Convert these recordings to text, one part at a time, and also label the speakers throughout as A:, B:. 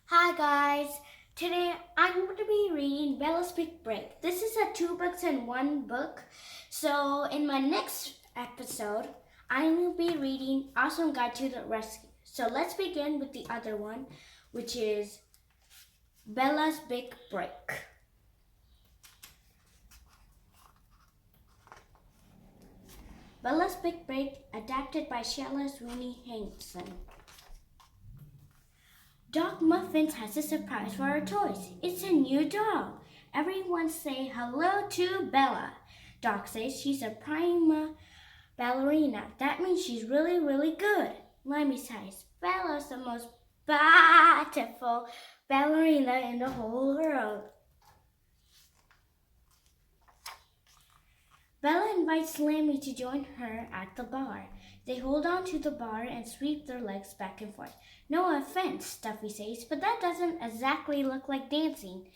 A: Hi guys, today I'm going to be reading Bella's Big Break. This is a 2 books in 1 book. So in my next episode, I will be reading Awesome Guide to the Rescue. So let's begin with the other one, which is Bella's Big Break. Bella's Big Break, adapted by Shella Sweeney Hankson. Dog Muffins has a surprise for her toys. It's a new dog. Everyone say hello to Bella. Dog says she's a prima ballerina. That means she's really, really good. Lemmy says Bella's the most beautiful ballerina in the whole world. Bella invites Lemmy to join her at the bar. They hold on to the bar and sweep their legs back and forth. No offense, Stuffy says, but that doesn't exactly look like dancing.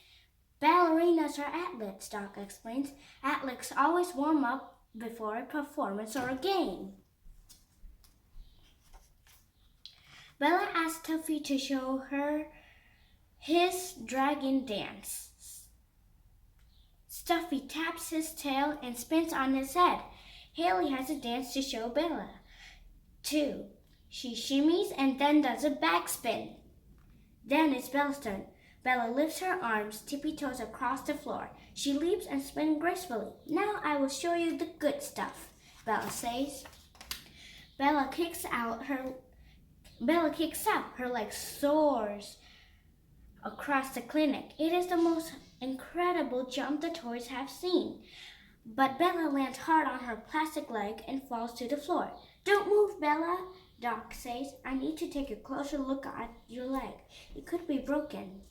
A: Ballerinas are athletes, Doc explains. Athletes always warm up before a performance or a game. Bella asks Stuffy to show her his dragon dance. Stuffy taps his tail and spins on his head. Haley has a dance to show Bella, too. She shimmies and then does a backspin. Then it's Bella's turn. Bella lifts her arms, tippy-toes across the floor. She leaps and spins gracefully. Now I will show you the good stuff, Bella says. Bella kicks out, her leg soars across the clinic. It is the most incredible jump the toys have seen. But Bella lands hard on her plastic leg and falls to the floor. Don't move, Bella, Doc says. I need to take a closer look at your leg. It could be broken.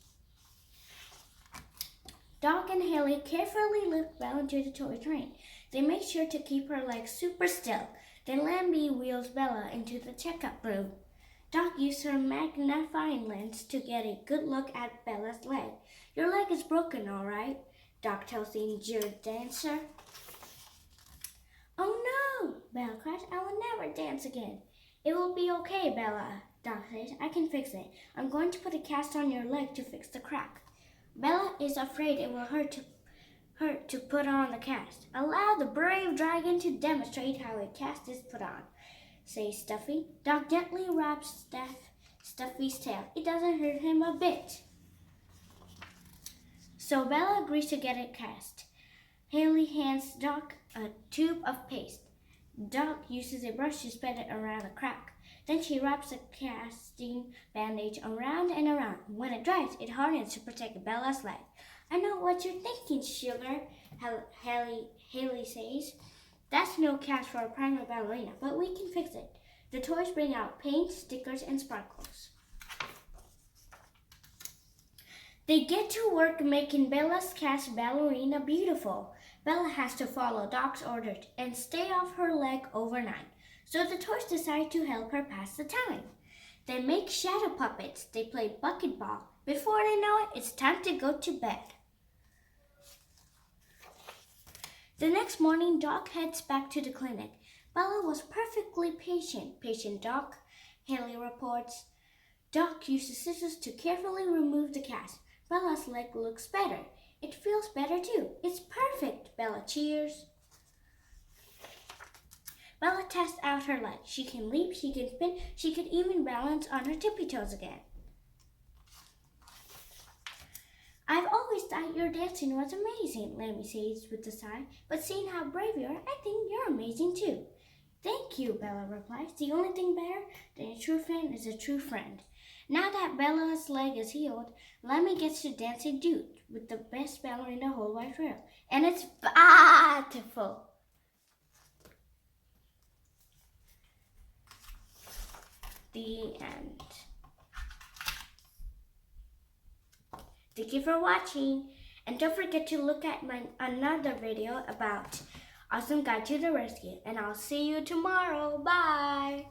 A: Doc and Haley carefully lift Bella into the toy train. They make sure to keep her leg super still. Then Lambie wheels Bella into the checkup room. Doc used her magnifying lens to get a good look at Bella's leg. Your leg is broken, all right, Doc tells the injured dancer. Oh no, Bella cries. I will never dance again. It will be okay, Bella, Doc says. I can fix it. I'm going to put a cast on your leg to fix the crack. Bella is afraid it will hurt to put on the cast. Allow the brave dragon to demonstrate how a cast is put on, says Stuffy. Doc gently wraps Stuffy's tail. It doesn't hurt him a bit. So Bella agrees to get it cast. Haley hands Doc a tube of paste. Doc uses a brush to spread it around the crack. Then she wraps a casting bandage around and around. When it dries, it hardens to protect Bella's leg. I know what you're thinking, sugar, Haley says. That's no cast for a prima ballerina, but we can fix it. The toys bring out paint, stickers, and sparkles. They get to work making Bella's cast ballerina beautiful. Bella has to follow Doc's orders and stay off her leg overnight. So the toys decide to help her pass the time. They make shadow puppets. They play bucket ball. Before they know it, it's time to go to bed. The next morning, Doc heads back to the clinic. Bella was perfectly patient, Doc, Haley reports. Doc uses scissors to carefully remove the cast. Bella's leg looks better. It feels better too. It's perfect, Bella cheers. Bella tests out her leg. She can leap, she can spin, she can even balance on her tippy toes again. I've always thought your dancing was amazing, Lemmy says with a sigh. But seeing how brave you are, I think you're amazing too. Thank you, Bella replies. The only thing better than a true friend is a true friend. Now that Bella's leg is healed, Lemmy gets to dance a duet with the best ballerina in the whole wide world. And it's beautiful. The end. Thank you for watching. And don't forget to look at my another video about Awesome Guide to the Rescue. And I'll see you tomorrow. Bye.